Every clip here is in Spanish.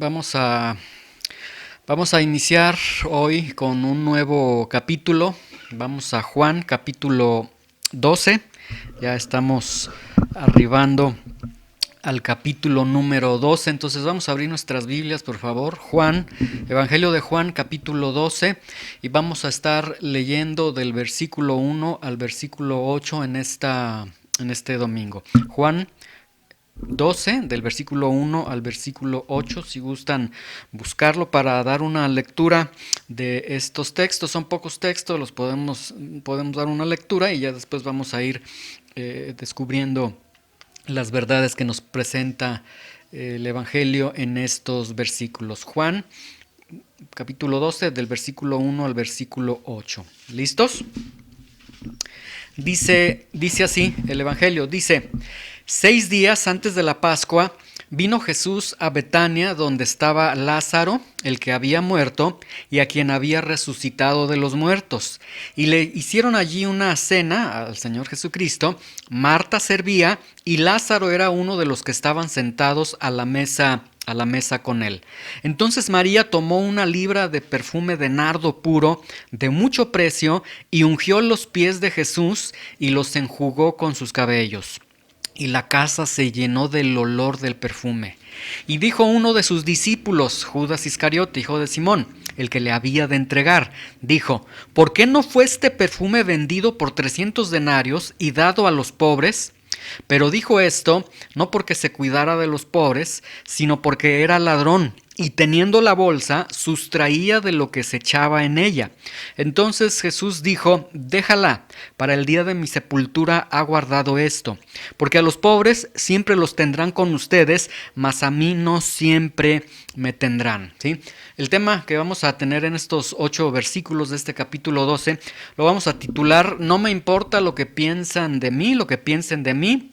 Vamos a iniciar hoy con un nuevo capítulo. Vamos a Juan, capítulo 12. Ya estamos arribando al capítulo número 12. Entonces vamos a abrir nuestras Biblias, por favor. Juan, Evangelio de Juan, capítulo 12. Y vamos a estar leyendo del versículo 1 al versículo 8 en este domingo. Juan 12, del versículo 1 al versículo 8, si gustan buscarlo para dar una lectura de estos textos. Son pocos textos, los podemos dar una lectura y ya después vamos a ir descubriendo las verdades que nos presenta el Evangelio en estos versículos. Juan, capítulo 12, del versículo 1 al versículo 8. ¿Listos? Dice así el Evangelio, dice: 6 días antes de la Pascua vino Jesús a Betania, donde estaba Lázaro, el que había muerto y a quien había resucitado de los muertos. Y le hicieron allí una cena al Señor Jesucristo. Marta servía y Lázaro era uno de los que estaban sentados a la mesa con él. Entonces María tomó una libra de perfume de nardo puro de mucho precio y ungió los pies de Jesús y los enjugó con sus cabellos. Y la casa se llenó del olor del perfume. Y dijo uno de sus discípulos, Judas Iscariote, hijo de Simón, el que le había de entregar, dijo: ¿por qué no fue este perfume vendido por 300 denarios y dado a los pobres? Pero dijo esto no porque se cuidara de los pobres, sino porque era ladrón, y teniendo la bolsa, sustraía de lo que se echaba en ella. Entonces Jesús dijo: déjala, para el día de mi sepultura ha guardado esto, porque a los pobres siempre los tendrán con ustedes, mas a mí no siempre me tendrán. ¿Sí? El tema que vamos a tener en estos 8 versículos de este capítulo 12 lo vamos a titular: no me importa lo que piensan de mí, lo que piensen de mí,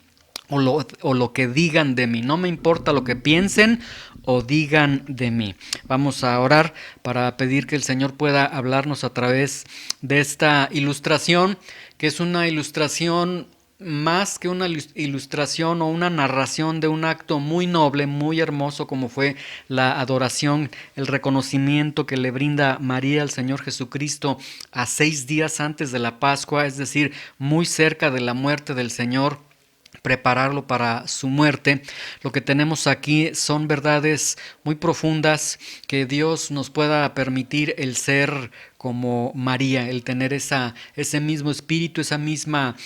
o lo que digan de mí. No me importa lo que piensen o digan de mí. Vamos a orar para pedir que el Señor pueda hablarnos a través de esta ilustración, que es una ilustración más que una ilustración o una narración de un acto muy noble, muy hermoso, como fue la adoración, el reconocimiento que le brinda María al Señor Jesucristo a 6 días antes de la Pascua, es decir, muy cerca de la muerte del Señor, prepararlo para su muerte. Lo que tenemos aquí son verdades muy profundas, que Dios nos pueda permitir el ser como María, el tener ese mismo espíritu, esa misma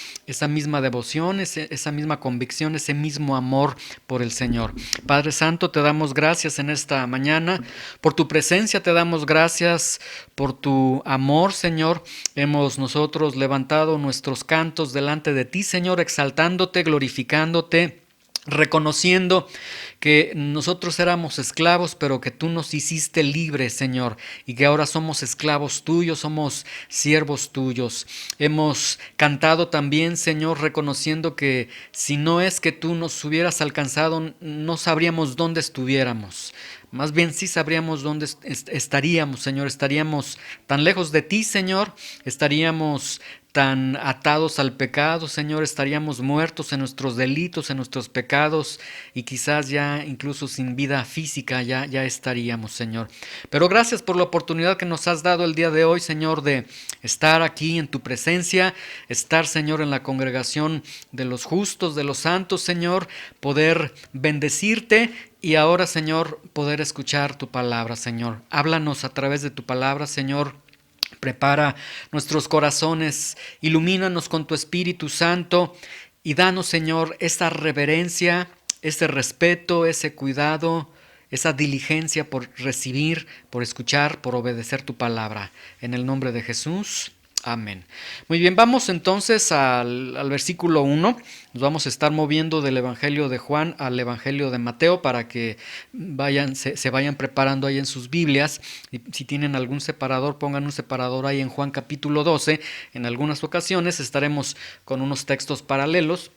devoción, esa misma convicción, ese mismo amor por el Señor. Padre Santo, te damos gracias en esta mañana por tu presencia, te damos gracias por tu amor, Señor. Hemos nosotros levantado nuestros cantos delante de ti, Señor, exaltándote, glorificándote, reconociendo que nosotros éramos esclavos, pero que tú nos hiciste libres, Señor, y que ahora somos esclavos tuyos, somos siervos tuyos. Hemos cantado también, Señor, reconociendo que si no es que tú nos hubieras alcanzado, no sabríamos dónde estuviéramos. Más bien sí sabríamos dónde estaríamos, Señor. Estaríamos tan lejos de ti, Señor. Estaríamos tan atados al pecado, Señor. Estaríamos muertos en nuestros delitos, en nuestros pecados, y quizás ya incluso sin vida física ya estaríamos, Señor. Pero gracias por la oportunidad que nos has dado el día de hoy, Señor, de estar aquí en tu presencia, estar, Señor, en la congregación de los justos, de los santos, Señor, poder bendecirte. Y ahora, Señor, poder escuchar tu palabra, Señor. Háblanos a través de tu palabra, Señor. Prepara nuestros corazones, ilumínanos con tu Espíritu Santo y danos, Señor, esa reverencia, ese respeto, ese cuidado, esa diligencia por recibir, por escuchar, por obedecer tu palabra. En el nombre de Jesús. Amén. Muy bien, vamos entonces al versículo 1. Nos vamos a estar moviendo del Evangelio de Juan al Evangelio de Mateo para que se vayan preparando ahí en sus Biblias. Y si tienen algún separador, pongan un separador ahí en Juan capítulo 12. En algunas ocasiones estaremos con unos textos paralelos.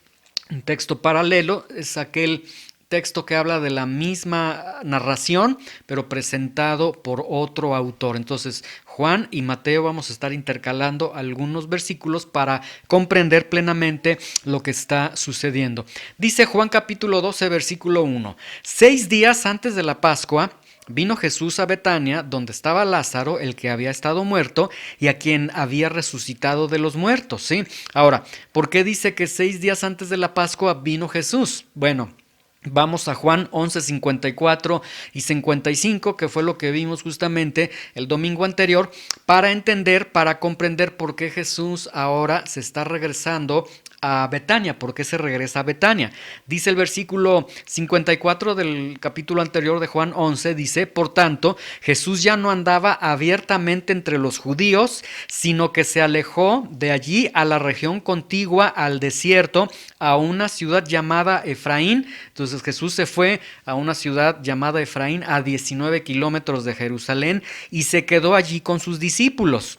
Un texto paralelo es aquel texto que habla de la misma narración, pero presentado por otro autor. Entonces, Juan y Mateo vamos a estar intercalando algunos versículos para comprender plenamente lo que está sucediendo. Dice Juan capítulo 12, versículo 1: 6 días antes de la Pascua, vino Jesús a Betania, donde estaba Lázaro, el que había estado muerto, y a quien había resucitado de los muertos, ¿sí? Ahora, ¿por qué dice que 6 días antes de la Pascua vino Jesús? Bueno, vamos a Juan 11, 54 y 55, que fue lo que vimos justamente el domingo anterior, para entender, para comprender por qué Jesús ahora se está regresando a Betania. ¿Por qué se regresa a Betania? Dice el versículo 54 del capítulo anterior de Juan 11, dice: por tanto, Jesús ya no andaba abiertamente entre los judíos, sino que se alejó de allí a la región contigua al desierto, a una ciudad llamada Efraín. Entonces Jesús se fue a una ciudad llamada Efraín, a 19 kilómetros de Jerusalén, y se quedó allí con sus discípulos.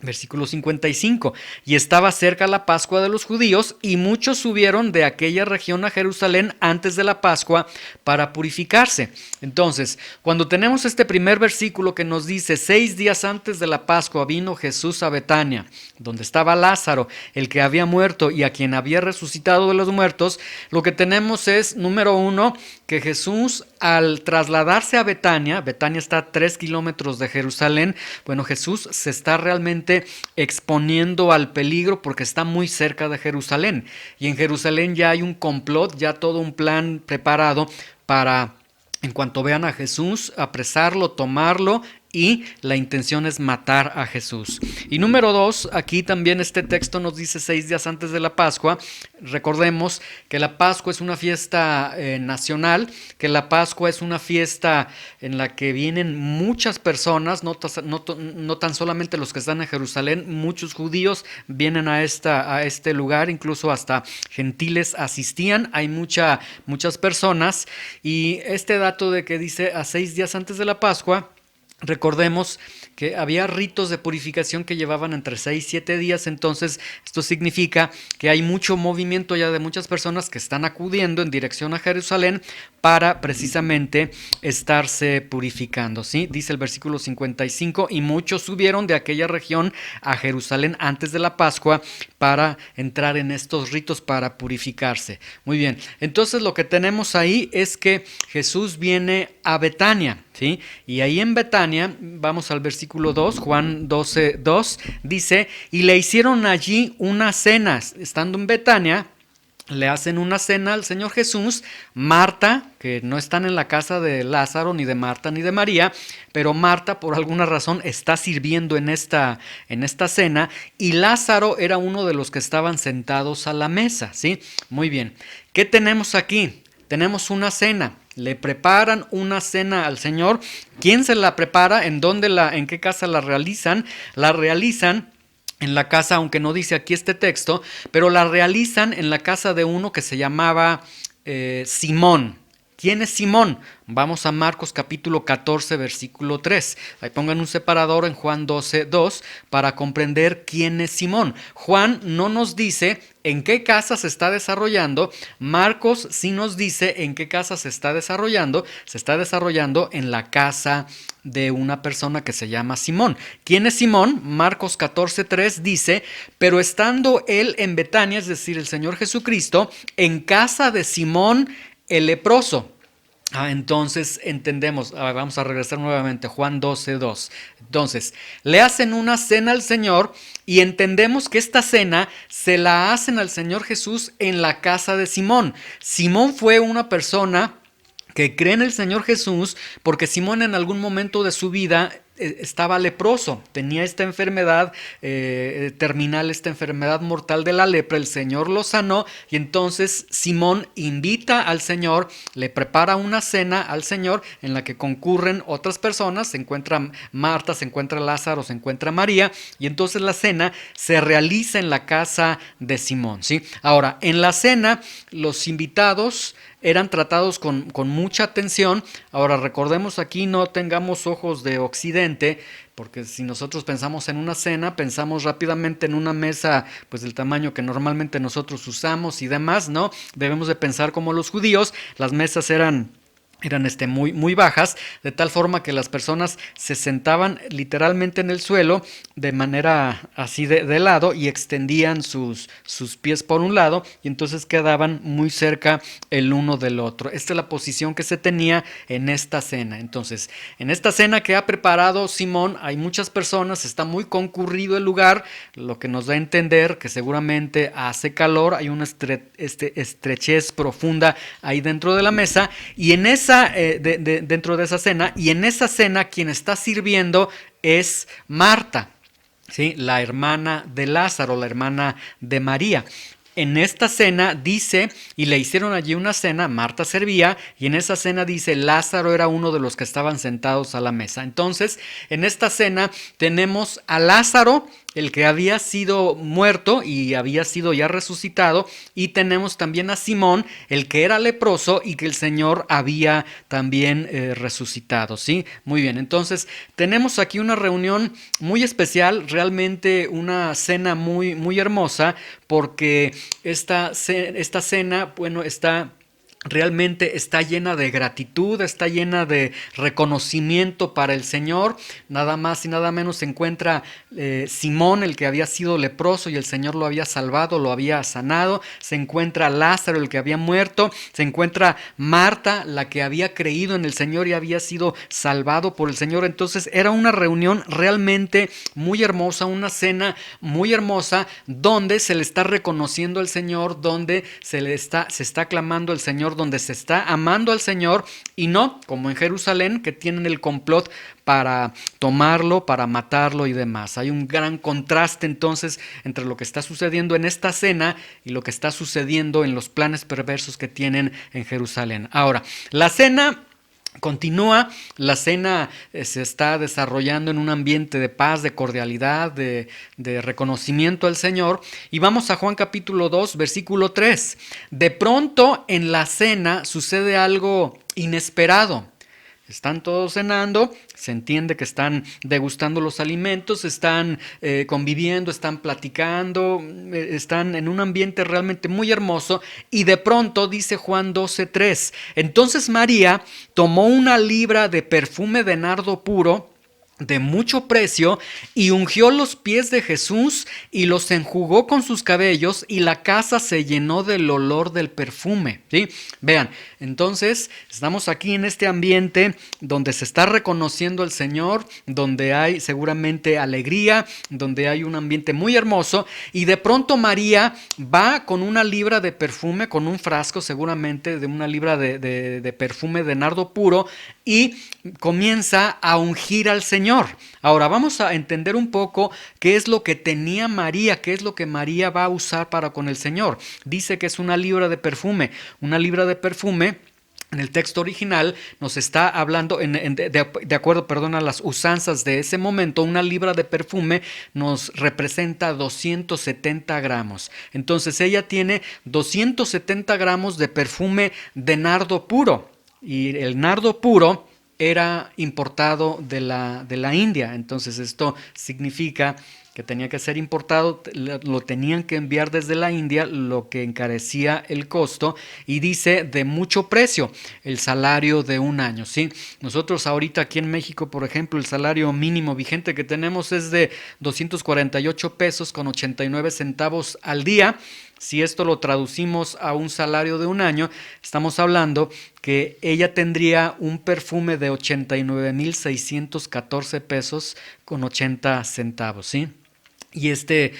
Versículo 55, y estaba cerca la Pascua de los judíos, y muchos subieron de aquella región a Jerusalén antes de la Pascua para purificarse. Entonces, cuando tenemos este primer versículo que nos dice: 6 días antes de la Pascua vino Jesús a Betania, donde estaba Lázaro, el que había muerto y a quien había resucitado de los muertos, lo que tenemos es, número uno, que Jesús, al trasladarse a Betania, Betania está a 3 kilómetros de Jerusalén, bueno, Jesús se está realmente exponiendo al peligro porque está muy cerca de Jerusalén, y en Jerusalén ya hay un complot, ya todo un plan preparado para, en cuanto vean a Jesús, apresarlo, tomarlo, y la intención es matar a Jesús. Y número dos, aquí también este texto nos dice 6 días antes de la Pascua. Recordemos que la Pascua es una fiesta nacional, que la Pascua es una fiesta en la que vienen muchas personas, no tan solamente los que están en Jerusalén, muchos judíos vienen a este lugar, incluso hasta gentiles asistían, hay muchas personas, y este dato de que dice a 6 días antes de la Pascua, recordemos que había ritos de purificación que llevaban entre 6 y 7 días, entonces esto significa que hay mucho movimiento ya de muchas personas que están acudiendo en dirección a Jerusalén para precisamente estarse purificando, ¿sí? Dice el versículo 55, y muchos subieron de aquella región a Jerusalén antes de la Pascua para entrar en estos ritos para purificarse. Muy bien, entonces lo que tenemos ahí es que Jesús viene a Betania, ¿sí? Y ahí en Betania, vamos al versículo 2, Juan 12, 2, dice: y le hicieron allí una cena. Estando en Betania, le hacen una cena al Señor Jesús. Marta, que no están en la casa de Lázaro, ni de Marta, ni de María, pero Marta por alguna razón está sirviendo en esta cena, y Lázaro era uno de los que estaban sentados a la mesa, ¿sí? Muy bien, ¿qué tenemos aquí? Tenemos una cena. Le preparan una cena al Señor. ¿Quién se la prepara? ¿En qué casa la realizan? La realizan en la casa, aunque no dice aquí este texto, pero la realizan en la casa de uno que se llamaba Simón. ¿Quién es Simón? Vamos a Marcos capítulo 14, versículo 3. Ahí pongan un separador en Juan 12, 2 para comprender quién es Simón. Juan no nos dice en qué casa se está desarrollando. Marcos sí nos dice en qué casa se está desarrollando. Se está desarrollando en la casa de una persona que se llama Simón. ¿Quién es Simón? Marcos 14, 3 dice: pero estando él en Betania, es decir, el Señor Jesucristo, en casa de Simón el leproso. Entonces entendemos, vamos a regresar nuevamente, Juan 12, 2. Entonces, le hacen una cena al Señor, y entendemos que esta cena se la hacen al Señor Jesús en la casa de Simón. Simón fue una persona que cree en el Señor Jesús porque Simón en algún momento de su vida estaba leproso, tenía esta enfermedad terminal, esta enfermedad mortal de la lepra. El Señor lo sanó, y entonces Simón invita al Señor, le prepara una cena al Señor en la que concurren otras personas. Se encuentra Marta, se encuentra Lázaro, se encuentra María, y entonces la cena se realiza en la casa de Simón, ¿sí? Ahora, en la cena los invitados eran tratados con mucha atención. Ahora, recordemos aquí, no tengamos ojos de occidente, porque si nosotros pensamos en una cena, pensamos rápidamente en una mesa pues del tamaño que normalmente nosotros usamos y demás, ¿no? Debemos de pensar como los judíos. Las mesas eran eran muy bajas, de tal forma que las personas se sentaban literalmente en el suelo de manera así de lado y extendían sus pies por un lado y entonces quedaban muy cerca el uno del otro. Esta es la posición que se tenía en esta cena. Entonces, en esta cena que ha preparado Simón hay muchas personas, está muy concurrido el lugar, lo que nos da a entender que seguramente hace calor, hay una estrechez profunda ahí dentro de la mesa y en esa dentro de esa cena, y en esa cena quien está sirviendo es Marta, ¿sí? La hermana de Lázaro, la hermana de María. En esta cena dice, y le hicieron allí una cena, Marta servía, y en esa cena dice, Lázaro era uno de los que estaban sentados a la mesa. Entonces, en esta cena tenemos a Lázaro, el que había sido muerto y había sido ya resucitado, y tenemos también a Simón, el que era leproso y que el Señor había también resucitado, ¿sí? Muy bien, entonces tenemos aquí una reunión muy especial, realmente una cena muy hermosa, porque esta cena, bueno, realmente está llena de gratitud, está llena de reconocimiento para el Señor. Nada más y nada menos se encuentra Simón, el que había sido leproso y el Señor lo había salvado, lo había sanado. Se encuentra Lázaro, el que había muerto. Se encuentra Marta, la que había creído en el Señor y había sido salvado por el Señor. Entonces era una reunión realmente muy hermosa, una cena muy hermosa, donde se le está reconociendo al Señor, donde se está clamando al Señor, donde se está amando al Señor, y no como en Jerusalén, que tienen el complot para tomarlo, para matarlo y demás. Hay un gran contraste entonces entre lo que está sucediendo en esta cena y lo que está sucediendo en los planes perversos que tienen en Jerusalén. Ahora, la cena continúa, la cena se está desarrollando en un ambiente de paz, de cordialidad, de reconocimiento al Señor. Y vamos a Juan capítulo 2, versículo 3. De pronto en la cena sucede algo inesperado. Están todos cenando, se entiende que están degustando los alimentos, están conviviendo, están platicando, están en un ambiente realmente muy hermoso, y de pronto dice Juan 12:3, entonces María tomó una libra de perfume de nardo puro, de mucho precio, y ungió los pies de Jesús y los enjugó con sus cabellos, y la casa se llenó del olor del perfume, ¿sí? Vean, entonces estamos aquí en este ambiente donde se está reconociendo al Señor, donde hay seguramente alegría, donde hay un ambiente muy hermoso, y de pronto María va con una libra de perfume, con un frasco seguramente de una libra de perfume de nardo puro, y comienza a ungir al Señor. Ahora vamos a entender un poco qué es lo que tenía María, qué es lo que María va a usar para con el Señor. Dice que es una libra de perfume. Una libra de perfume, en el texto original nos está hablando, de acuerdo, a las usanzas de ese momento, una libra de perfume nos representa 270 gramos. Entonces ella tiene 270 gramos de perfume de nardo puro. Y el nardo puro era importado de la India. Entonces esto significa que tenía que ser importado, lo tenían que enviar desde la India, lo que encarecía el costo, y dice de mucho precio, el salario de un año, ¿sí? Nosotros ahorita aquí en México, por ejemplo, el salario mínimo vigente que tenemos es de 248 pesos con 89 centavos al día. Si esto lo traducimos a un salario de un año, estamos hablando que ella tendría un perfume de 89,614 pesos con 80 centavos, ¿sí? Y este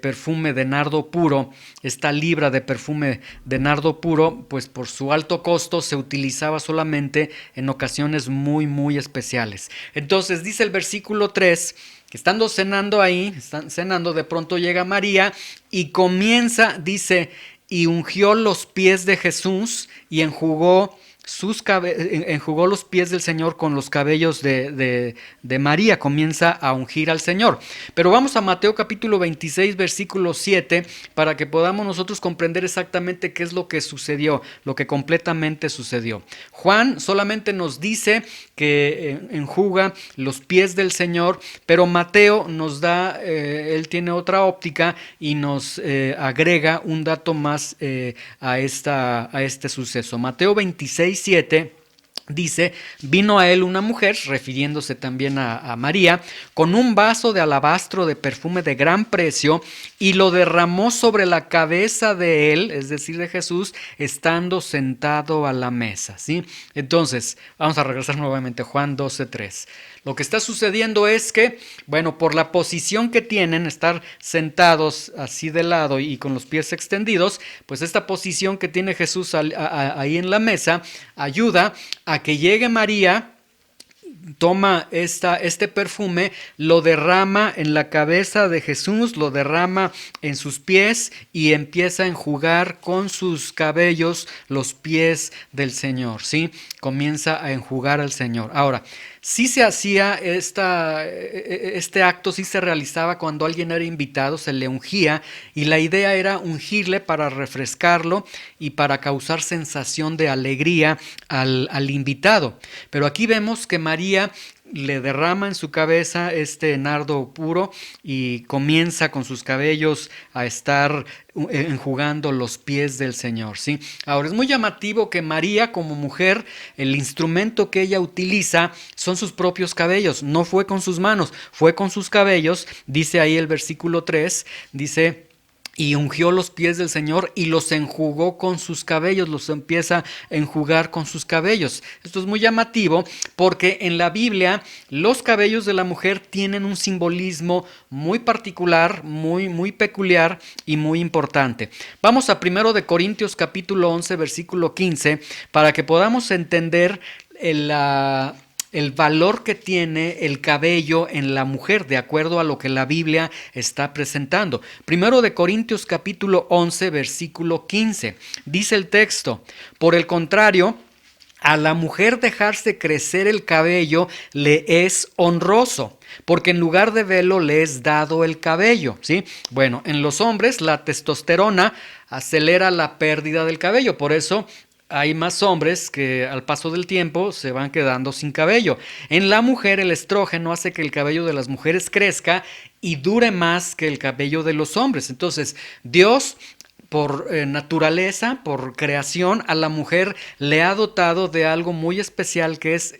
perfume de nardo puro, esta libra de perfume de nardo puro, pues por su alto costo se utilizaba solamente en ocasiones muy especiales. Entonces dice el versículo 3, que estando cenando ahí, están cenando, de pronto llega María y comienza, dice, y ungió los pies de Jesús y enjugó los pies del Señor con los cabellos de María, comienza a ungir al Señor. Pero vamos a Mateo capítulo 26, versículo 7, para que podamos nosotros comprender exactamente qué es lo que sucedió, lo que completamente sucedió. Juan solamente nos dice que enjuga los pies del Señor, pero Mateo nos da, él tiene otra óptica y nos agrega un dato más a este suceso. Mateo 26:7 dice, vino a él una mujer, refiriéndose también a María, con un vaso de alabastro de perfume de gran precio y lo derramó sobre la cabeza de él, es decir, de Jesús, estando sentado a la mesa, ¿sí? Entonces, vamos a regresar nuevamente a Juan 12:3. Lo que está sucediendo es que, bueno, por la posición que tienen, estar sentados así de lado y con los pies extendidos, pues esta posición que tiene Jesús ahí en la mesa ayuda a que llegue María, toma este perfume, lo derrama en la cabeza de Jesús, lo derrama en sus pies y empieza a enjugar con sus cabellos los pies del Señor, ¿sí? Comienza a enjugar al Señor. Ahora, sí se hacía este acto, sí se realizaba cuando alguien era invitado, se le ungía y la idea era ungirle para refrescarlo y para causar sensación de alegría al invitado. Pero aquí vemos que María le derrama en su cabeza este nardo puro y comienza con sus cabellos a estar enjugando los pies del Señor, ¿sí? Ahora es muy llamativo que María como mujer, el instrumento que ella utiliza son sus propios cabellos, no fue con sus manos, fue con sus cabellos, dice ahí el versículo 3, dice: y ungió los pies del Señor y los enjugó con sus cabellos, los empieza a enjugar con sus cabellos. Esto es muy llamativo porque en la Biblia los cabellos de la mujer tienen un simbolismo muy particular, muy peculiar y muy importante. Vamos a 1 de Corintios capítulo 11, versículo 15, para que podamos entender el valor que tiene el cabello en la mujer, de acuerdo a lo que la Biblia está presentando. 1 de Corintios capítulo 11, versículo 15. Dice el texto: por el contrario, a la mujer dejarse crecer el cabello le es honroso, porque en lugar de velo le es dado el cabello, ¿sí? Bueno, en los hombres la testosterona acelera la pérdida del cabello, por eso hay más hombres que al paso del tiempo se van quedando sin cabello. En la mujer el estrógeno hace que el cabello de las mujeres crezca y dure más que el cabello de los hombres. Entonces, Dios, por naturaleza, por creación, a la mujer le ha dotado de algo muy especial que es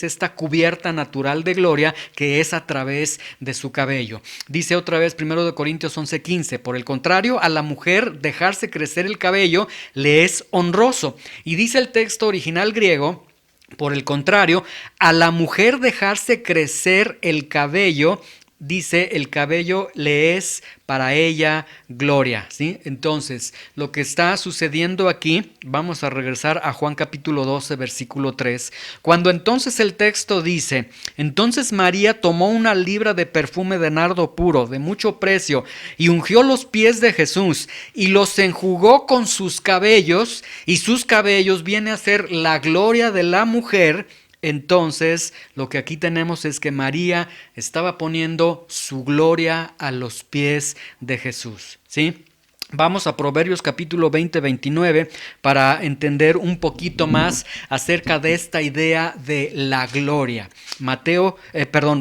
esta cubierta natural de gloria que es a través de su cabello. Dice otra vez 1 Corintios 11:15, por el contrario, a la mujer dejarse crecer el cabello le es honroso. Y dice el texto original griego: por el contrario, a la mujer dejarse crecer el cabello, dice, el cabello le es para ella gloria, ¿sí? Entonces, lo que está sucediendo aquí, vamos a regresar a Juan capítulo 12, versículo 3, cuando entonces el texto dice: entonces María tomó una libra de perfume de nardo puro, de mucho precio, y ungió los pies de Jesús, y los enjugó con sus cabellos, y sus cabellos viene a ser la gloria de la mujer. Entonces, lo que aquí tenemos es que María estaba poniendo su gloria a los pies de Jesús, ¿sí? Vamos a Proverbios capítulo 20-29 para entender un poquito más acerca de esta idea de la gloria.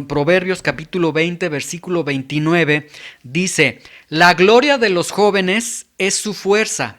Proverbios capítulo 20, versículo 29 dice: la gloria de los jóvenes es su fuerza,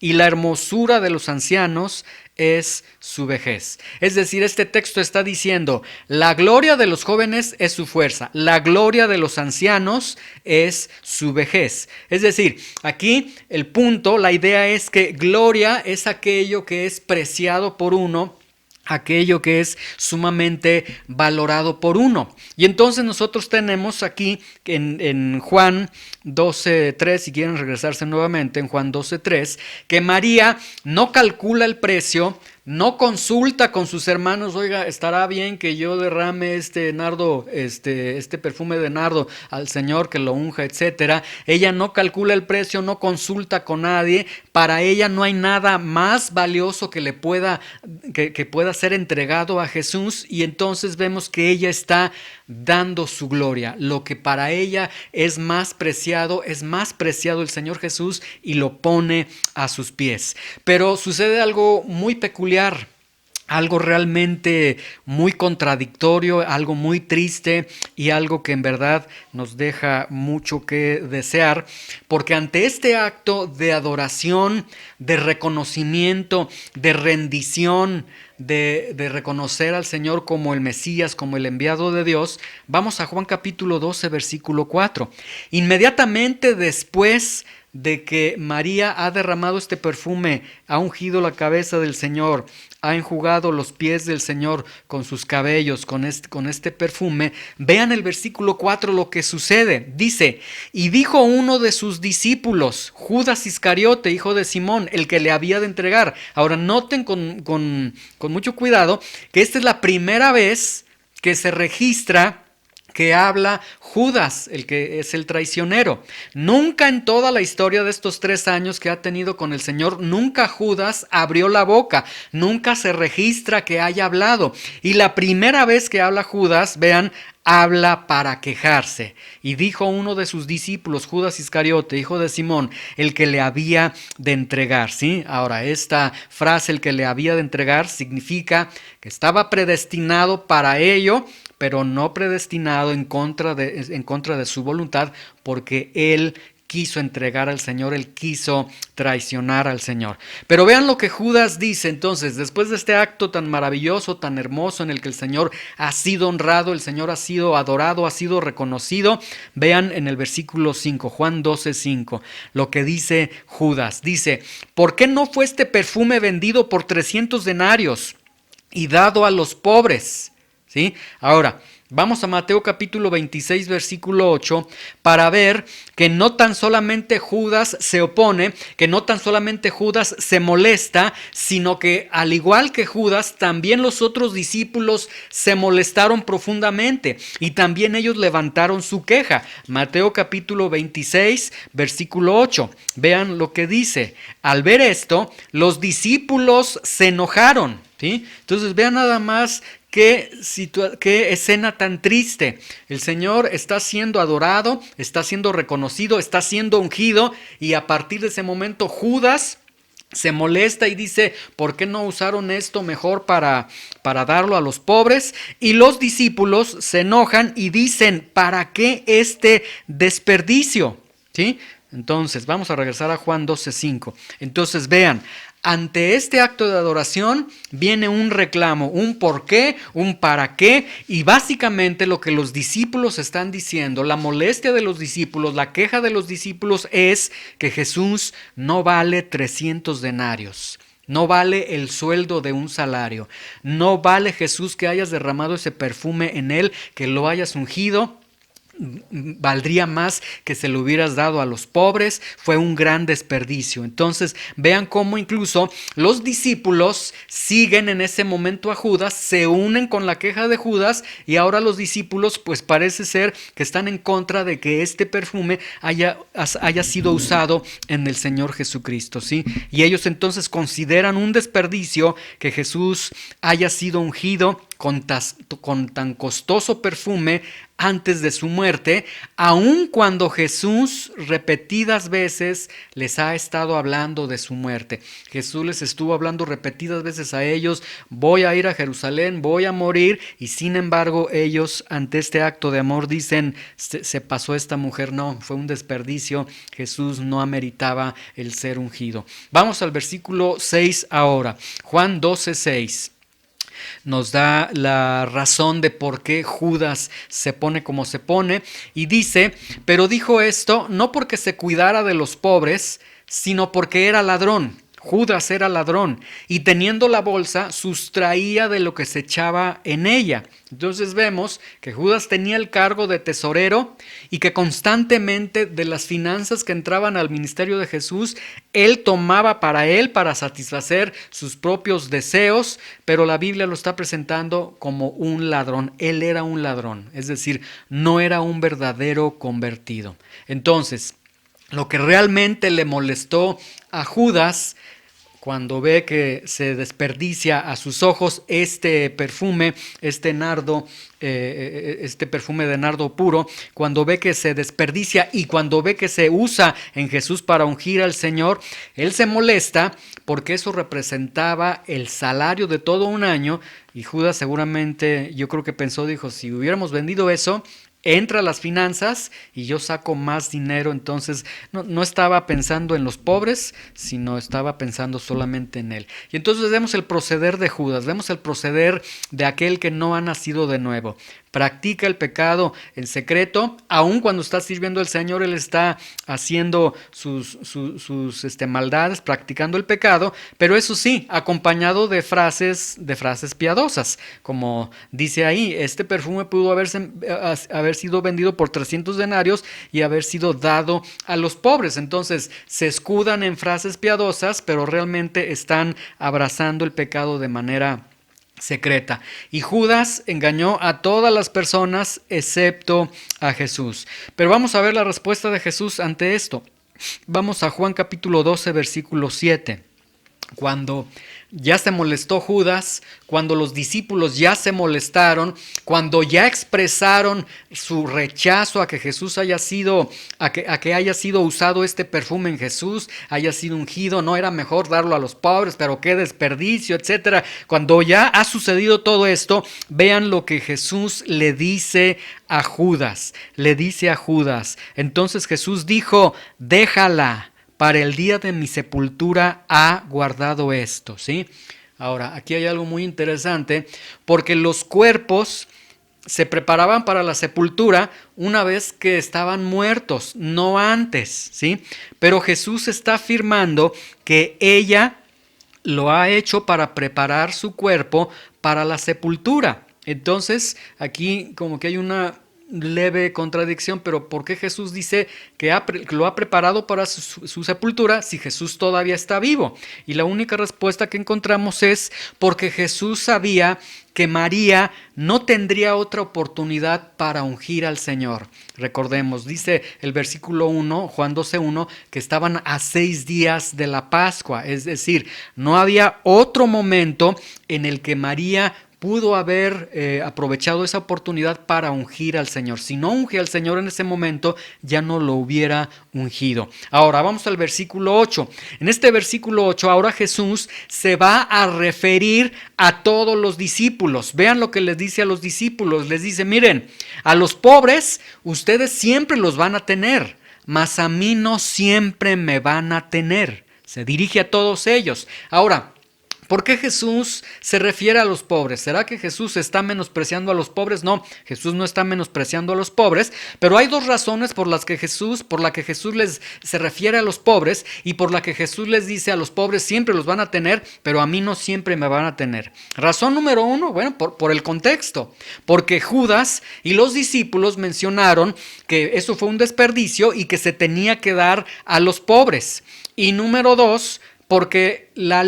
y la hermosura de los ancianos es su vejez. Es decir, este texto está diciendo: la gloria de los jóvenes es su fuerza, la gloria de los ancianos es su vejez. Es decir, aquí el punto, la idea es que gloria es aquello que es preciado por uno, aquello que es sumamente valorado por uno. Y entonces nosotros tenemos aquí en Juan 12:3, si quieren regresarse nuevamente en Juan 12:3, que María no calcula el precio, no consulta con sus hermanos: oiga, ¿estará bien que yo derrame este nardo, este perfume de nardo al Señor, que lo unja, etcétera? Ella no calcula el precio, no consulta con nadie. Para ella no hay nada más valioso que pueda ser entregado a Jesús, y entonces vemos que ella está dando su gloria. Lo que para ella es más preciado el Señor Jesús, y lo pone a sus pies. Pero sucede algo muy peculiar algo realmente muy contradictorio, algo muy triste y algo que en verdad nos deja mucho que desear, porque ante este acto de adoración, de reconocimiento, de rendición, de reconocer al Señor como el Mesías, como el enviado de Dios, vamos a Juan capítulo 12, versículo 4. Inmediatamente después de que María ha derramado este perfume, ha ungido la cabeza del Señor, ha enjugado los pies del Señor con sus cabellos, con este perfume, vean el versículo 4 lo que sucede. Dice, y dijo uno de sus discípulos, Judas Iscariote, hijo de Simón, el que le había de entregar. Ahora noten con mucho cuidado que esta es la primera vez que se registra que habla Judas, el que es el traicionero. Nunca en toda la historia de estos 3 años que ha tenido con el Señor, nunca Judas abrió la boca, nunca se registra que haya hablado. Y la primera vez que habla Judas, vean, habla para quejarse. Y dijo uno de sus discípulos, Judas Iscariote, hijo de Simón, el que le había de entregar, ¿sí? Ahora, esta frase, el que le había de entregar, significa que estaba predestinado para ello, pero no predestinado en contra de su voluntad, porque él quiso entregar al Señor, él quiso traicionar al Señor. Pero vean lo que Judas dice entonces, después de este acto tan maravilloso, tan hermoso, en el que el Señor ha sido honrado, el Señor ha sido adorado, ha sido reconocido. Vean en el versículo 5, Juan 12:5, lo que dice Judas. Dice, ¿por qué no fue este perfume vendido por 300 denarios y dado a los pobres? ¿Sí? Ahora, vamos a Mateo capítulo 26, versículo 8, para ver que no tan solamente Judas se opone, que no tan solamente Judas se molesta, sino que al igual que Judas, también los otros discípulos se molestaron profundamente y también ellos levantaron su queja. Mateo capítulo 26, versículo 8. Vean lo que dice. Al ver esto, los discípulos se enojaron. ¿Sí? Entonces vean nada más qué escena tan triste. El Señor está siendo adorado, está siendo reconocido, está siendo ungido, y a partir de ese momento Judas se molesta y dice, ¿por qué no usaron esto mejor para darlo a los pobres? Y los discípulos se enojan y dicen, ¿para qué este desperdicio? ¿Sí? Entonces vamos a regresar a Juan 12:5. Entonces vean, ante este acto de adoración viene un reclamo, un por qué, un para qué, y básicamente lo que los discípulos están diciendo, la molestia de los discípulos, la queja de los discípulos es que Jesús no vale 300 denarios. No vale el sueldo de un salario. No vale, Jesús, que hayas derramado ese perfume en él, que lo hayas ungido. Valdría más que se lo hubieras dado a los pobres. Fue un gran desperdicio. Entonces vean cómo incluso los discípulos siguen en ese momento a Judas, se unen con la queja de Judas, y ahora los discípulos pues parece ser que están en contra de que este perfume haya sido usado en el Señor Jesucristo, ¿sí? Y ellos entonces consideran un desperdicio que Jesús haya sido ungido con tan costoso perfume antes de su muerte, aun cuando Jesús repetidas veces les ha estado hablando de su muerte. Jesús les estuvo hablando repetidas veces a ellos, voy a ir a Jerusalén, voy a morir, y sin embargo ellos ante este acto de amor dicen, se pasó esta mujer, no, fue un desperdicio, Jesús no ameritaba el ser ungido. Vamos al versículo 6 ahora, Juan 12:6. Nos da la razón de por qué Judas se pone como se pone, y dice, pero dijo esto no porque se cuidara de los pobres, sino porque era ladrón. Judas era ladrón, y teniendo la bolsa sustraía de lo que se echaba en ella. Entonces vemos que Judas tenía el cargo de tesorero y que constantemente de las finanzas que entraban al ministerio de Jesús, él tomaba para él, para satisfacer sus propios deseos, pero la Biblia lo está presentando como un ladrón. Él era un ladrón, es decir, no era un verdadero convertido. Entonces, lo que realmente le molestó a Judas cuando ve que se desperdicia a sus ojos este perfume, este nardo, este perfume de nardo puro, cuando ve que se desperdicia y cuando ve que se usa en Jesús para ungir al Señor, él se molesta porque eso representaba el salario de todo un año. Y Judas seguramente, yo creo que pensó, dijo, si hubiéramos vendido eso, entra las finanzas y yo saco más dinero. Entonces no estaba pensando en los pobres, sino estaba pensando solamente en él. Y entonces vemos el proceder de Judas, vemos el proceder de aquel que no ha nacido de nuevo. Practica el pecado en secreto, aun cuando está sirviendo al Señor, él está haciendo sus maldades, practicando el pecado, pero eso sí, acompañado de frases piadosas, como dice ahí, este perfume pudo haber sido vendido por 300 denarios y haber sido dado a los pobres. Entonces se escudan en frases piadosas, pero realmente están abrazando el pecado de manera secreta. Y Judas engañó a todas las personas excepto a Jesús. Pero vamos a ver la respuesta de Jesús ante esto. Vamos a Juan capítulo 12, versículo 7. Cuando ya se molestó Judas, cuando los discípulos ya se molestaron, cuando ya expresaron su rechazo a que Jesús haya sido, a que haya sido usado este perfume en Jesús, haya sido ungido, no era mejor darlo a los pobres, pero qué desperdicio, etcétera. Cuando ya ha sucedido todo esto, vean lo que Jesús le dice a Judas. Le dice a Judas. Entonces Jesús dijo, déjala. Para el día de mi sepultura ha guardado esto, ¿sí? Ahora, aquí hay algo muy interesante, porque los cuerpos se preparaban para la sepultura una vez que estaban muertos, no antes, ¿sí? Pero Jesús está afirmando que ella lo ha hecho para preparar su cuerpo para la sepultura. Entonces, aquí como que hay una leve contradicción, pero ¿por qué Jesús dice que lo ha preparado para su sepultura si Jesús todavía está vivo? Y la única respuesta que encontramos es porque Jesús sabía que María no tendría otra oportunidad para ungir al Señor. Recordemos, dice el versículo 1, Juan 12:1, que estaban a 6 días de la Pascua, es decir, no había otro momento en el que María pudo haber aprovechado esa oportunidad para ungir al Señor. Si no unge al Señor en ese momento, ya no lo hubiera ungido. Ahora vamos al versículo 8. En este versículo 8, ahora Jesús se va a referir a todos los discípulos. Vean lo que les dice a los discípulos. Les dice, miren, a los pobres ustedes siempre los van a tener, mas a mí no siempre me van a tener. Se dirige a todos ellos. Ahora, ¿por qué Jesús se refiere a los pobres? ¿Será que Jesús está menospreciando a los pobres? No, Jesús no está menospreciando a los pobres, pero hay dos razones por la que Jesús se refiere a los pobres y por la que Jesús les dice a los pobres siempre los van a tener, pero a mí no siempre me van a tener. Razón número uno, bueno, por el contexto, porque Judas y los discípulos mencionaron que eso fue un desperdicio y que se tenía que dar a los pobres. Y número dos, porque la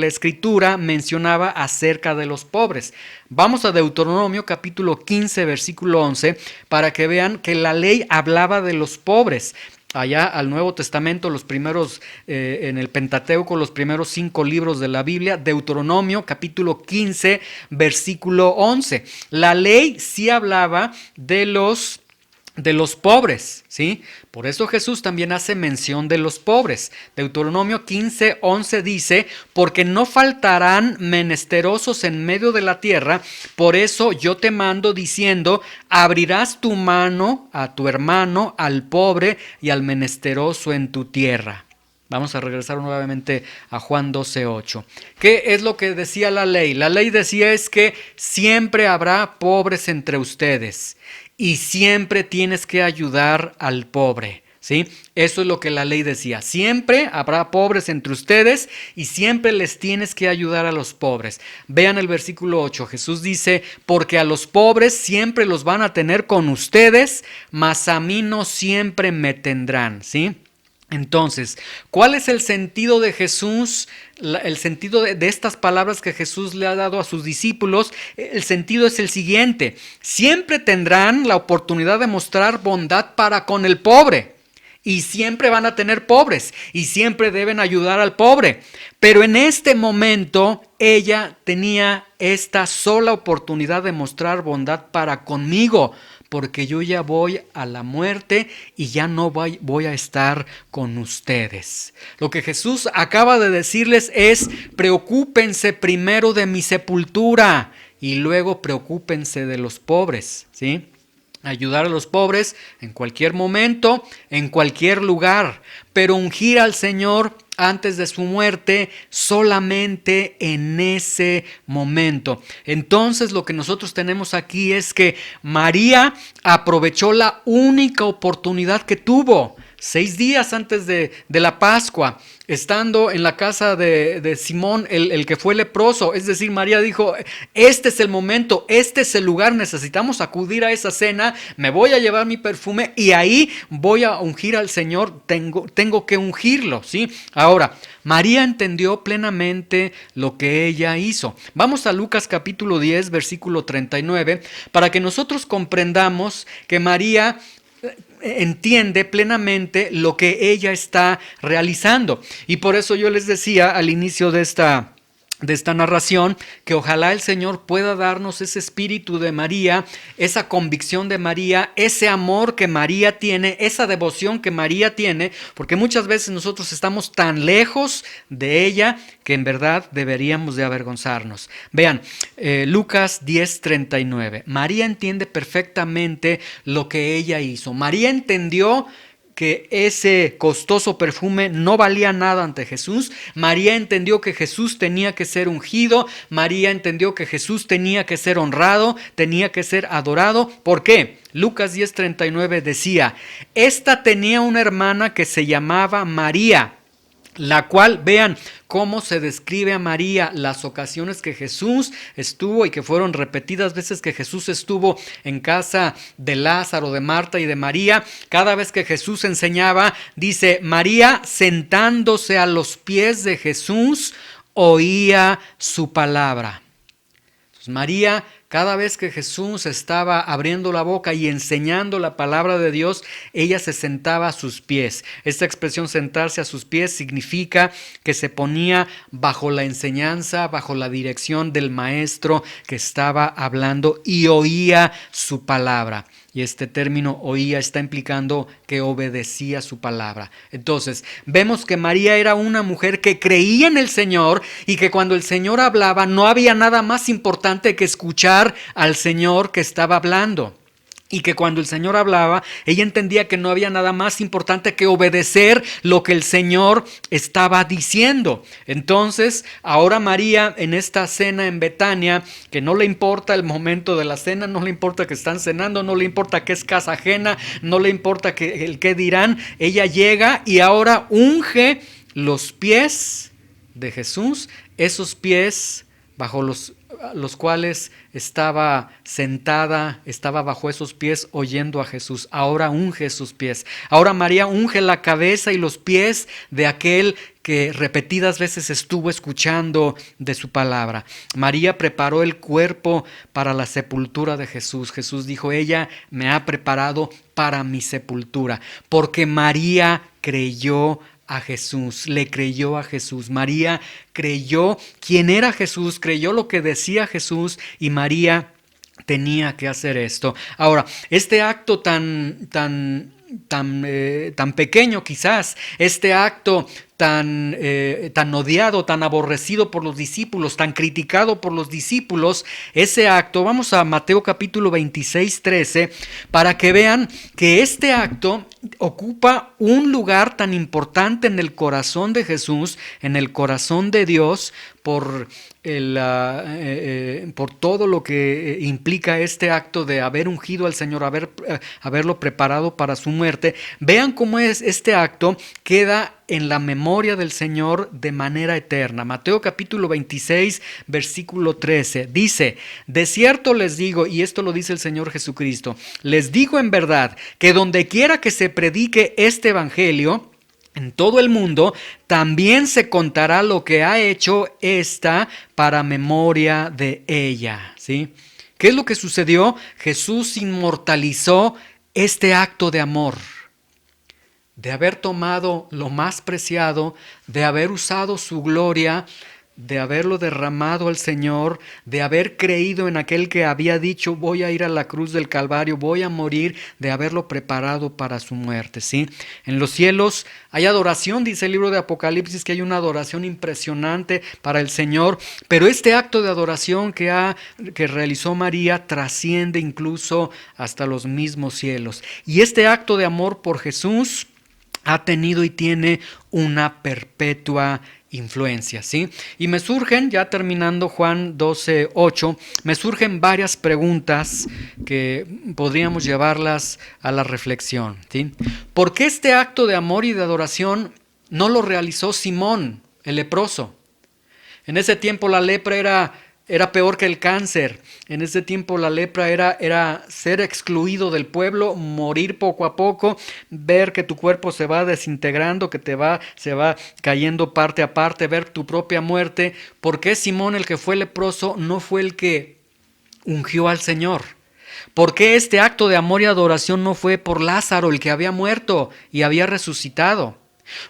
Escritura mencionaba acerca de los pobres. Vamos a Deuteronomio capítulo 15, versículo 11, para que vean que la ley hablaba de los pobres. Allá al Nuevo Testamento, los primeros, en el Pentateuco, los primeros 5 libros de la Biblia, Deuteronomio capítulo 15, versículo 11. La ley sí hablaba de los pobres, ¿sí? Por eso Jesús también hace mención de los pobres. Deuteronomio 15:11 dice, porque no faltarán menesterosos en medio de la tierra, por eso yo te mando diciendo, abrirás tu mano a tu hermano, al pobre y al menesteroso en tu tierra. Vamos a regresar nuevamente a Juan 12:8. ¿Qué es lo que decía la ley? La ley decía es que siempre habrá pobres entre ustedes y siempre tienes que ayudar al pobre, ¿sí? Eso es lo que la ley decía. Siempre habrá pobres entre ustedes y siempre les tienes que ayudar a los pobres. Vean el versículo 8. Jesús dice, porque a los pobres siempre los van a tener con ustedes, mas a mí no siempre me tendrán, ¿sí? Entonces, ¿cuál es el sentido de Jesús? El sentido de estas palabras que Jesús le ha dado a sus discípulos, el sentido es el siguiente: siempre tendrán la oportunidad de mostrar bondad para con el pobre y siempre van a tener pobres y siempre deben ayudar al pobre. Pero en este momento ella tenía esta sola oportunidad de mostrar bondad para conmigo, porque yo ya voy a la muerte y ya no voy a estar con ustedes. Lo que Jesús acaba de decirles es: preocúpense primero de mi sepultura y luego preocúpense de los pobres, ¿sí? Ayudar a los pobres en cualquier momento, en cualquier lugar, pero ungir al Señor antes de su muerte solamente en ese momento. Entonces lo que nosotros tenemos aquí es que María aprovechó la única oportunidad que tuvo. 6 días antes de la Pascua, estando en la casa de Simón, el que fue leproso. Es decir, María dijo: este es el momento, este es el lugar, necesitamos acudir a esa cena, me voy a llevar mi perfume y ahí voy a ungir al Señor, tengo que ungirlo, ¿sí? Ahora, María entendió plenamente lo que ella hizo. Vamos a Lucas capítulo 10, versículo 39, para que nosotros comprendamos que María entiende plenamente lo que ella está realizando. Y por eso yo les decía al inicio de esta narración que ojalá el Señor pueda darnos ese espíritu de María, esa convicción de María, ese amor que María tiene, esa devoción que María tiene, porque muchas veces nosotros estamos tan lejos de ella que en verdad deberíamos de avergonzarnos. Vean, Lucas 10:39. María entiende perfectamente lo que ella hizo. María entendió que ese costoso perfume no valía nada ante Jesús. María entendió que Jesús tenía que ser ungido. María entendió que Jesús tenía que ser honrado, tenía que ser adorado. ¿Por qué? Lucas 10:39 decía: esta tenía una hermana que se llamaba María, la cual, vean cómo se describe a María, las ocasiones que Jesús estuvo y que fueron repetidas veces que Jesús estuvo en casa de Lázaro, de Marta y de María. Cada vez que Jesús enseñaba, dice: María, sentándose a los pies de Jesús, oía su palabra. Entonces, María, cada vez que Jesús estaba abriendo la boca y enseñando la palabra de Dios, ella se sentaba a sus pies. Esta expresión sentarse a sus pies significa que se ponía bajo la enseñanza, bajo la dirección del maestro que estaba hablando y oía su palabra. Y este término oía está implicando que obedecía su palabra. Entonces, vemos que María era una mujer que creía en el Señor y que cuando el Señor hablaba no había nada más importante que escuchar al Señor que estaba hablando. Y que cuando el Señor hablaba, ella entendía que no había nada más importante que obedecer lo que el Señor estaba diciendo. Entonces, ahora María en esta cena en Betania, que no le importa el momento de la cena, no le importa que están cenando, no le importa que es casa ajena, no le importa el qué dirán, ella llega y ahora unge los pies de Jesús, esos pies bajo los cuales estaba sentada, estaba bajo esos pies oyendo a Jesús. Ahora unge sus pies. Ahora María unge la cabeza y los pies de aquel que repetidas veces estuvo escuchando de su palabra. María preparó el cuerpo para la sepultura de Jesús. Jesús dijo: ella me ha preparado para mi sepultura, porque María creyó a Jesús, le creyó a Jesús. María creyó quién era Jesús, creyó lo que decía Jesús y María tenía que hacer esto. Ahora, este acto tan pequeño quizás, este acto tan odiado, tan aborrecido por los discípulos, tan criticado por los discípulos, ese acto, vamos a Mateo capítulo 26:13, para que vean que este acto ocupa un lugar tan importante en el corazón de Jesús, en el corazón de Dios, por todo lo que implica este acto de haber ungido al Señor, haberlo preparado para su muerte. Vean cómo este acto queda en la memoria del Señor de manera eterna. Mateo capítulo 26, versículo 13, dice: de cierto les digo, y esto lo dice el Señor Jesucristo, les digo en verdad que donde quiera que se predique este evangelio en todo el mundo, también se contará lo que ha hecho esta para memoria de ella. ¿Sí? ¿Qué es lo que sucedió? Jesús inmortalizó este acto de amor. de haber tomado lo más preciado, de haber usado su gloria, de haberlo derramado al Señor, de haber creído en aquel que había dicho, voy a ir a la cruz del Calvario, voy a morir, de haberlo preparado para su muerte, ¿sí? En los cielos hay adoración, dice el libro de Apocalipsis, que hay una adoración impresionante para el Señor, pero este acto de adoración que realizó María trasciende incluso hasta los mismos cielos. Y este acto de amor por Jesús ha tenido y tiene una perpetua influencia, ¿sí? Y me surgen, ya terminando Juan 12:8, me surgen varias preguntas que podríamos llevarlas a la reflexión, ¿sí? ¿Por qué este acto de amor y de adoración no lo realizó Simón, el leproso? En ese tiempo la lepra era peor que el cáncer. En ese tiempo la lepra era ser excluido del pueblo, morir poco a poco, ver que tu cuerpo se va desintegrando, que se va cayendo parte a parte, ver tu propia muerte. ¿Por qué Simón, el que fue leproso, no fue el que ungió al Señor? ¿Por qué este acto de amor y adoración no fue por Lázaro, el que había muerto y había resucitado?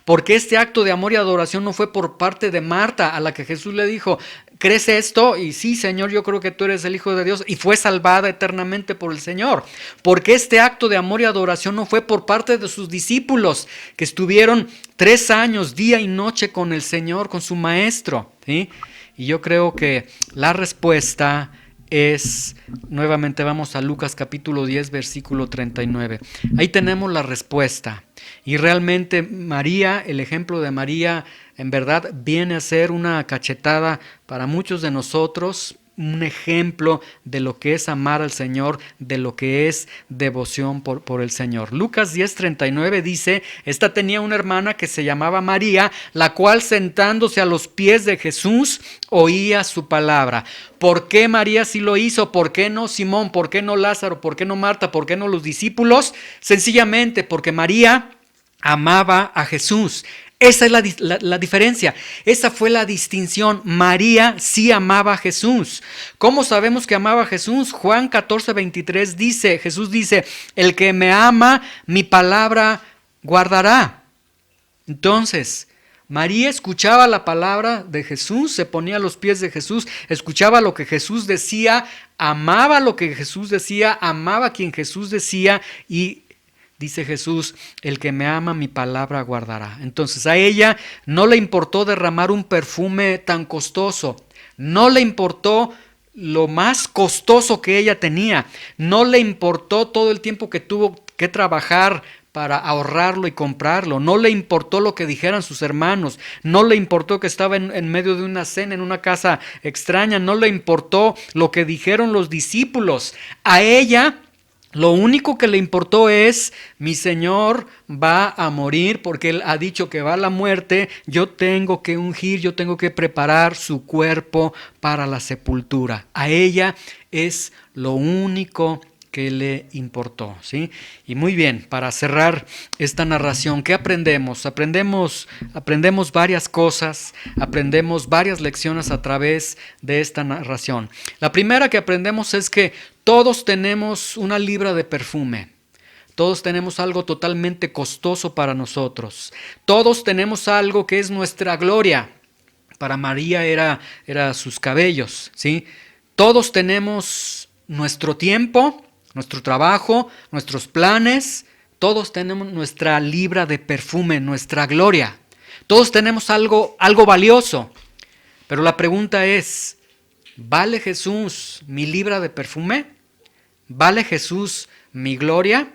¿Por qué este acto de amor y adoración no fue por parte de Marta, a la que Jesús le dijo, ¿crees esto? Y sí, Señor, yo creo que tú eres el Hijo de Dios, y fue salvada eternamente por el Señor. ¿Por qué este acto de amor y adoración no fue por parte de sus discípulos, que estuvieron 3 años, día y noche con el Señor, con su Maestro? ¿Sí? Y yo creo que la respuesta es, nuevamente vamos a Lucas capítulo 10, versículo 39. Ahí tenemos la respuesta. Y realmente María, el ejemplo de María, en verdad viene a ser una cachetada para muchos de nosotros, un ejemplo de lo que es amar al Señor, de lo que es devoción por el Señor. Lucas 10:39 dice, esta tenía una hermana que se llamaba María, la cual sentándose a los pies de Jesús oía su palabra. ¿Por qué María sí lo hizo? ¿Por qué no Simón? ¿Por qué no Lázaro? ¿Por qué no Marta? ¿Por qué no los discípulos? Sencillamente porque María amaba a Jesús. Esa es la diferencia, esa fue la distinción. María sí amaba a Jesús. ¿Cómo sabemos que amaba a Jesús? Juan 14:23 dice, Jesús dice, el que me ama, mi palabra guardará. Entonces, María escuchaba la palabra de Jesús, se ponía a los pies de Jesús, escuchaba lo que Jesús decía, amaba lo que Jesús decía, amaba a quien Jesús decía y dice Jesús, el que me ama mi palabra guardará. Entonces a ella no le importó derramar un perfume tan costoso, no le importó lo más costoso que ella tenía, no le importó todo el tiempo que tuvo que trabajar para ahorrarlo y comprarlo, no le importó lo que dijeran sus hermanos, no le importó que estaba en medio de una cena en una casa extraña, no le importó lo que dijeron los discípulos. A ella lo único que le importó es, mi Señor va a morir porque Él ha dicho que va a la muerte, yo tengo que ungir, yo tengo que preparar su cuerpo para la sepultura. A ella es lo único que le importó, ¿sí? Y muy bien, para cerrar esta narración, ¿qué aprendemos? Aprendemos varias cosas, aprendemos varias lecciones a través de esta narración. La primera que aprendemos es que todos tenemos una libra de perfume. Todos tenemos algo totalmente costoso para nosotros. Todos tenemos algo que es nuestra gloria. Para María era sus cabellos, ¿sí? Todos tenemos nuestro tiempo, nuestro trabajo, nuestros planes. Todos tenemos nuestra libra de perfume, nuestra gloria. Todos tenemos algo valioso. Pero la pregunta es, ¿vale Jesús mi libra de perfume? ¿Vale Jesús mi gloria?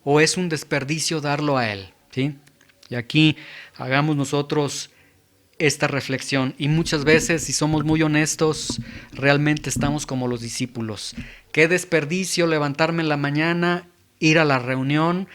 ¿O es un desperdicio darlo a Él? ¿Sí? Y aquí hagamos nosotros esta reflexión. Y muchas veces, si somos muy honestos, realmente estamos como los discípulos. Qué desperdicio levantarme en la mañana, ir a la reunión.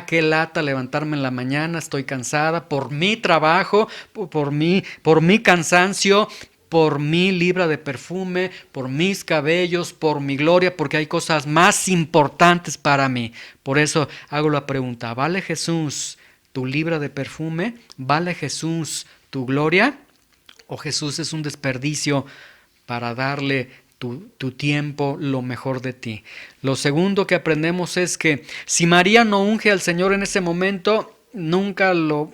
Qué lata levantarme en la mañana, estoy cansada por mi trabajo, por mi cansancio, por mi libra de perfume, por mis cabellos, por mi gloria, porque hay cosas más importantes para mí. Por eso hago la pregunta, ¿vale Jesús tu libra de perfume? ¿Vale Jesús tu gloria? ¿O Jesús es un desperdicio para darle tu tiempo, lo mejor de ti? Lo segundo que aprendemos es que si María no unge al Señor en ese momento, nunca lo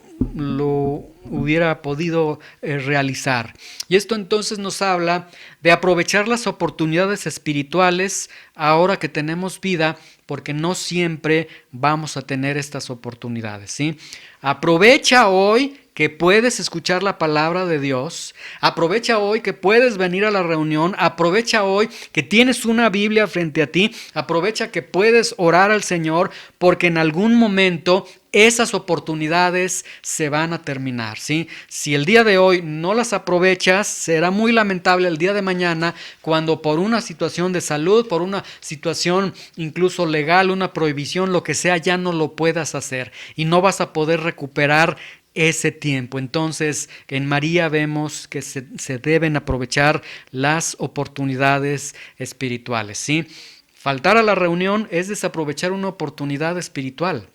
hubiera podido realizar. Y esto entonces nos habla de aprovechar las oportunidades espirituales ahora que tenemos vida, porque no siempre vamos a tener estas oportunidades, ¿sí? Aprovecha hoy que puedes escuchar la palabra de Dios, aprovecha hoy que puedes venir a la reunión, aprovecha hoy que tienes una Biblia frente a ti, aprovecha que puedes orar al Señor, porque en algún momento esas oportunidades se van a terminar, ¿sí? Si el día de hoy no las aprovechas, será muy lamentable el día de mañana cuando por una situación de salud, por una situación incluso legal, una prohibición, lo que sea, ya no lo puedas hacer y no vas a poder recuperar ese tiempo. Entonces, en María vemos que se deben aprovechar las oportunidades espirituales, ¿sí? Faltar a la reunión es desaprovechar una oportunidad espiritual.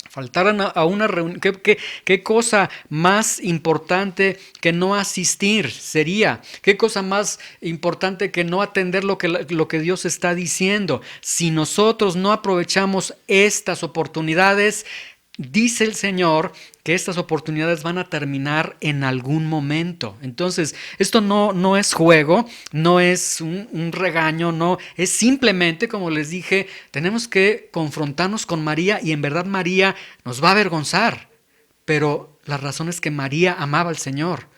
Faltar a una reunión, ¿qué cosa más importante que no asistir sería? ¿Qué cosa más importante que no atender lo que Dios está diciendo? Si nosotros no aprovechamos estas oportunidades, dice el Señor que estas oportunidades van a terminar en algún momento. Entonces, esto no es juego, no es un regaño, no, es simplemente, como les dije, tenemos que confrontarnos con María y en verdad María nos va a avergonzar. Pero la razón es que María amaba al Señor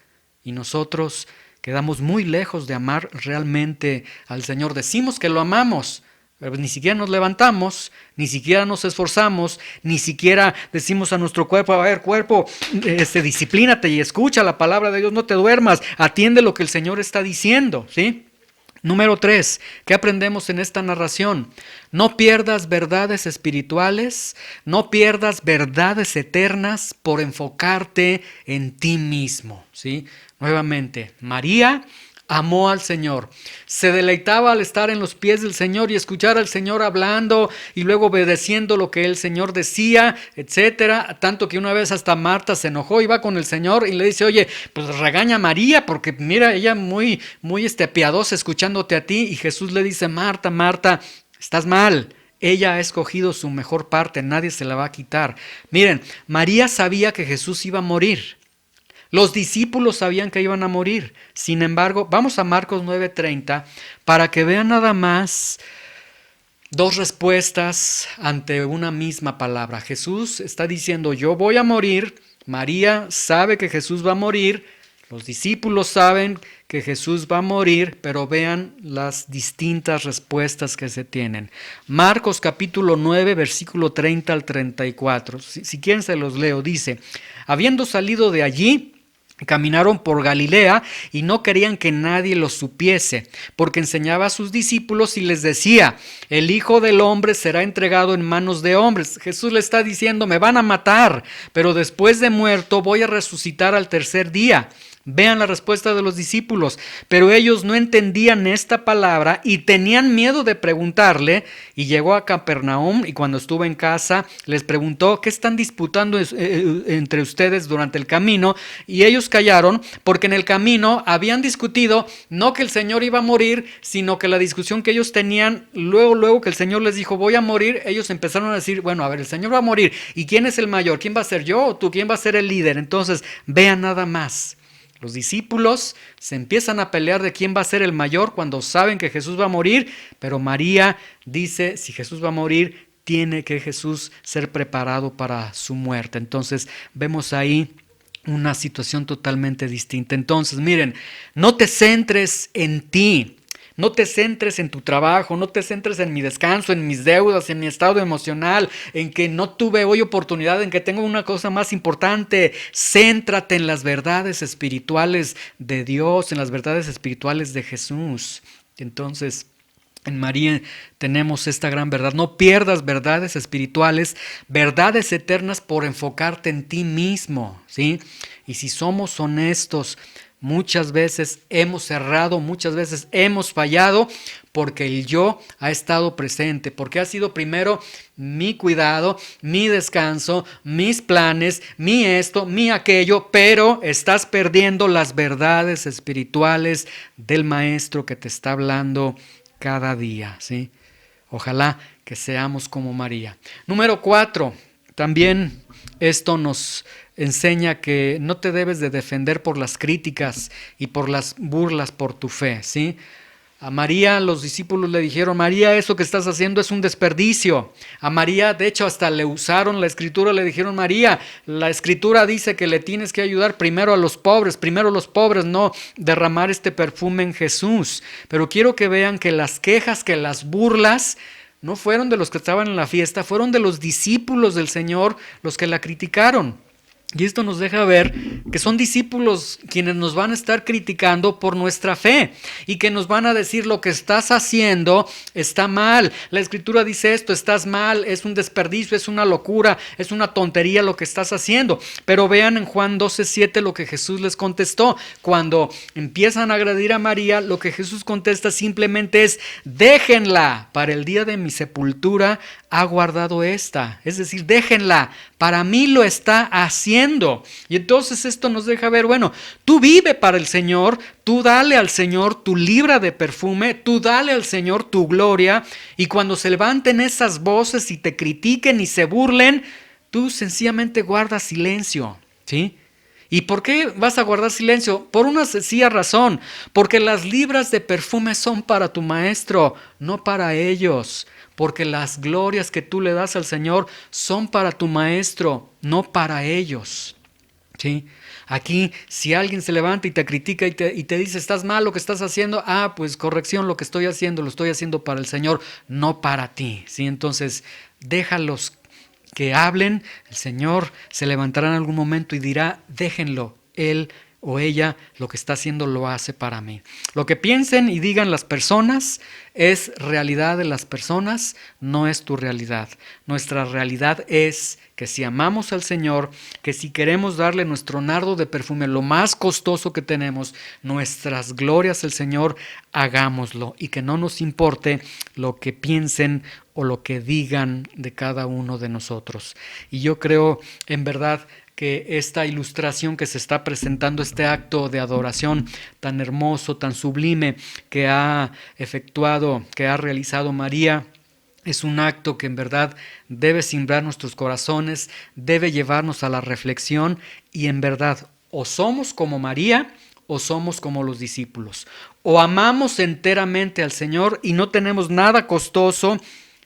y nosotros quedamos muy lejos de amar realmente al Señor. Decimos que lo amamos, pero ni siquiera nos levantamos, ni siquiera nos esforzamos, ni siquiera decimos a nuestro cuerpo, a ver, cuerpo, disciplínate y escucha la palabra de Dios, no te duermas, atiende lo que el Señor está diciendo, ¿sí? Número 3, ¿qué aprendemos en esta narración? No pierdas verdades espirituales, no pierdas verdades eternas por enfocarte en ti mismo, ¿sí? Nuevamente, María amó al Señor, se deleitaba al estar en los pies del Señor y escuchar al Señor hablando y luego obedeciendo lo que el Señor decía, etcétera, tanto que una vez hasta Marta se enojó y va con el Señor y le dice, oye, pues regaña a María porque mira, ella muy piadosa escuchándote a ti, y Jesús le dice, Marta, Marta, estás mal. Ella ha escogido su mejor parte, nadie se la va a quitar. Miren, María sabía que Jesús iba a morir. Los discípulos sabían que iban a morir. Sin embargo, vamos a Marcos 9:30 para que vean nada más dos respuestas ante una misma palabra. Jesús está diciendo, yo voy a morir. María sabe que Jesús va a morir. Los discípulos saben que Jesús va a morir, pero vean las distintas respuestas que se tienen. Marcos capítulo 9, versículo 30 al 34. Si quieren se los leo. Dice, habiendo salido de allí, caminaron por Galilea y no querían que nadie lo supiese, porque enseñaba a sus discípulos y les decía, el Hijo del Hombre será entregado en manos de hombres. Jesús le está diciendo, me van a matar, pero después de muerto voy a resucitar al tercer día. Vean la respuesta de los discípulos, pero ellos no entendían esta palabra y tenían miedo de preguntarle, y llegó a Capernaum y cuando estuvo en casa les preguntó, ¿qué están disputando entre ustedes durante el camino? Y ellos callaron porque en el camino habían discutido no que el Señor iba a morir, sino que la discusión que ellos tenían, luego que el Señor les dijo, voy a morir, ellos empezaron a decir, bueno, a ver, el Señor va a morir, ¿y quién es el mayor? ¿Quién va a ser yo o tú? ¿Quién va a ser el líder? Entonces, vean nada más. Los discípulos se empiezan a pelear de quién va a ser el mayor cuando saben que Jesús va a morir, pero María dice, si Jesús va a morir, tiene que Jesús ser preparado para su muerte. Entonces vemos ahí una situación totalmente distinta. Entonces, miren, no te centres en ti. No te centres en tu trabajo, no te centres en mi descanso, en mis deudas, en mi estado emocional, en que no tuve hoy oportunidad, en que tengo una cosa más importante. Céntrate en las verdades espirituales de Dios, en las verdades espirituales de Jesús. Entonces, en María tenemos esta gran verdad. No pierdas verdades espirituales, verdades eternas por enfocarte en ti mismo, ¿sí? Y si somos honestos, muchas veces hemos errado, muchas veces hemos fallado porque el yo ha estado presente, porque ha sido primero mi cuidado, mi descanso, mis planes, mi esto, mi aquello, pero estás perdiendo las verdades espirituales del Maestro que te está hablando cada día, ¿sí? Ojalá que seamos como María. Número 4. También esto nos enseña que no te debes de defender por las críticas y por las burlas por tu fe, ¿sí? A María los discípulos le dijeron: María, eso que estás haciendo es un desperdicio. A María, de hecho, hasta le usaron la escritura, le dijeron: María, la escritura dice que le tienes que ayudar primero a los pobres, no derramar este perfume en Jesús. Pero quiero que vean que las quejas, que las burlas, no fueron de los que estaban en la fiesta, fueron de los discípulos del Señor los que la criticaron. Y esto nos deja ver que son discípulos quienes nos van a estar criticando por nuestra fe y que nos van a decir: lo que estás haciendo está mal. La escritura dice esto, estás mal, es un desperdicio, es una locura, es una tontería lo que estás haciendo. Pero vean en Juan 12:7 lo que Jesús les contestó. Cuando empiezan a agredir a María, lo que Jesús contesta simplemente es: déjenla, para el día de mi sepultura ha guardado esta. Es decir, déjenla, para mí lo está haciendo. Y entonces esto nos deja ver, bueno, tú vive para el Señor, tú dale al Señor tu libra de perfume, tú dale al Señor tu gloria, y cuando se levanten esas voces y te critiquen y se burlen, tú sencillamente guardas silencio, ¿sí? ¿Y por qué vas a guardar silencio? Por una sencilla razón, porque las libras de perfume son para tu maestro, no para ellos. Porque las glorias que tú le das al Señor son para tu maestro, no para ellos. ¿Sí? Aquí, si alguien se levanta y te critica y te dice: estás mal lo que estás haciendo, pues corrección, lo que estoy haciendo, lo estoy haciendo para el Señor, no para ti. ¿Sí? Entonces, déjalos que hablen, el Señor se levantará en algún momento y dirá: déjenlo, él o ella lo que está haciendo lo hace para mí. Lo que piensen y digan las personas es realidad de las personas, no es tu realidad. Nuestra realidad es que si amamos al Señor, que si queremos darle nuestro nardo de perfume, lo más costoso que tenemos, nuestras glorias al Señor, hagámoslo, y que no nos importe lo que piensen o lo que digan de cada uno de nosotros. Y yo creo en verdad que esta ilustración que se está presentando, este acto de adoración tan hermoso, tan sublime que ha efectuado, que ha realizado María, es un acto que en verdad debe simbrar nuestros corazones, debe llevarnos a la reflexión, y en verdad o somos como María o somos como los discípulos. O amamos enteramente al Señor y no tenemos nada costoso,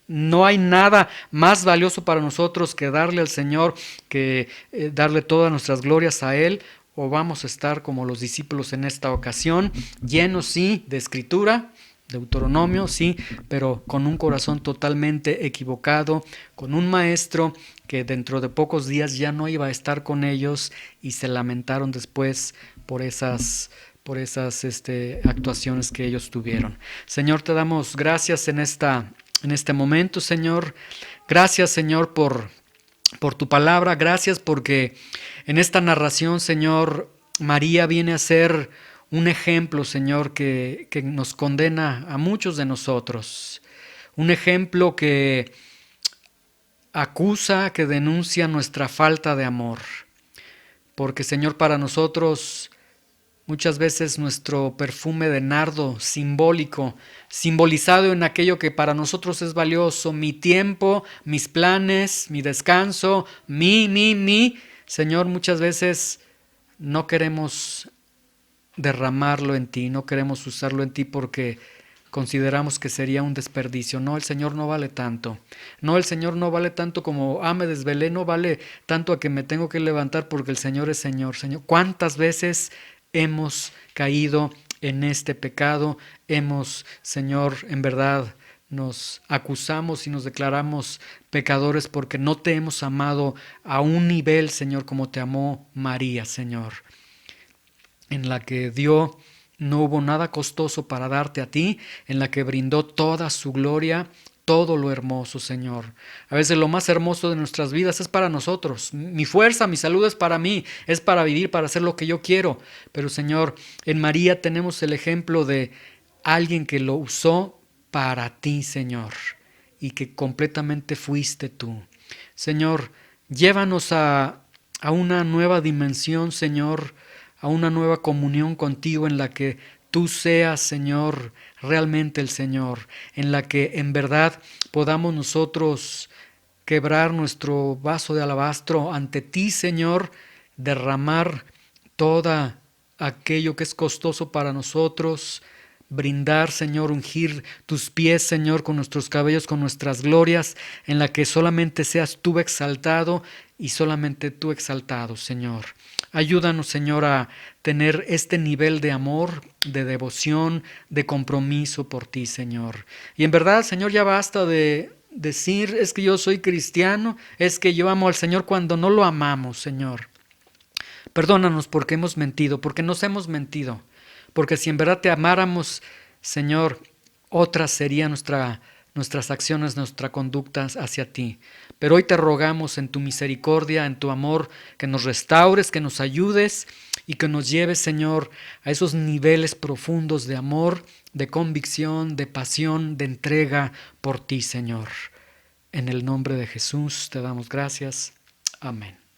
no hay nada más valioso para nosotros que darle al Señor, que darle todas nuestras glorias a Él, o vamos a estar como los discípulos en esta ocasión, llenos sí de escritura, Deuteronomio, sí, pero con un corazón totalmente equivocado, con un maestro que dentro de pocos días ya no iba a estar con ellos, y se lamentaron después por esas actuaciones que ellos tuvieron. Señor, te damos gracias en este momento, Señor. Gracias, Señor, por tu palabra. Gracias porque en esta narración, Señor, María viene a ser un ejemplo, Señor, que nos condena a muchos de nosotros. Un ejemplo que acusa, que denuncia nuestra falta de amor. Porque, Señor, para nosotros muchas veces nuestro perfume de nardo simbólico, simbolizado en aquello que para nosotros es valioso, mi tiempo, mis planes, mi descanso, mi, Señor, muchas veces no queremos derramarlo en ti, no queremos usarlo en ti porque consideramos que sería un desperdicio. No, el Señor no vale tanto. No, el Señor no vale tanto como me desvelé, no vale tanto a que me tengo que levantar porque el Señor es Señor. Señor, ¿cuántas veces hemos caído en este pecado? Señor, en verdad nos acusamos y nos declaramos pecadores porque no te hemos amado a un nivel, Señor, como te amó María, Señor, en la que no hubo nada costoso para darte a ti, en la que brindó toda su gloria, todo lo hermoso, Señor. A veces lo más hermoso de nuestras vidas es para nosotros. Mi fuerza, mi salud es para mí, es para vivir, para hacer lo que yo quiero. Pero, Señor, en María tenemos el ejemplo de alguien que lo usó para ti, Señor, y que completamente fuiste tú. Señor, llévanos a una nueva dimensión, Señor, a una nueva comunión contigo en la que tú seas, Señor, realmente el Señor, en la que en verdad podamos nosotros quebrar nuestro vaso de alabastro ante ti, Señor, derramar todo aquello que es costoso para nosotros, brindar, Señor, ungir tus pies, Señor, con nuestros cabellos, con nuestras glorias, en la que solamente seas tú exaltado y solamente tú exaltado, Señor. Ayúdanos, Señor, a tener este nivel de amor, de devoción, de compromiso por ti, Señor. Y en verdad, Señor, ya basta de decir, es que yo soy cristiano, es que yo amo al Señor cuando no lo amamos, Señor. Perdónanos porque hemos mentido, porque nos hemos mentido. Porque si en verdad te amáramos, Señor, otra sería nuestras acciones, nuestra conducta hacia ti. Pero hoy te rogamos en tu misericordia, en tu amor, que nos restaures, que nos ayudes y que nos lleves, Señor, a esos niveles profundos de amor, de convicción, de pasión, de entrega por ti, Señor. En el nombre de Jesús te damos gracias. Amén.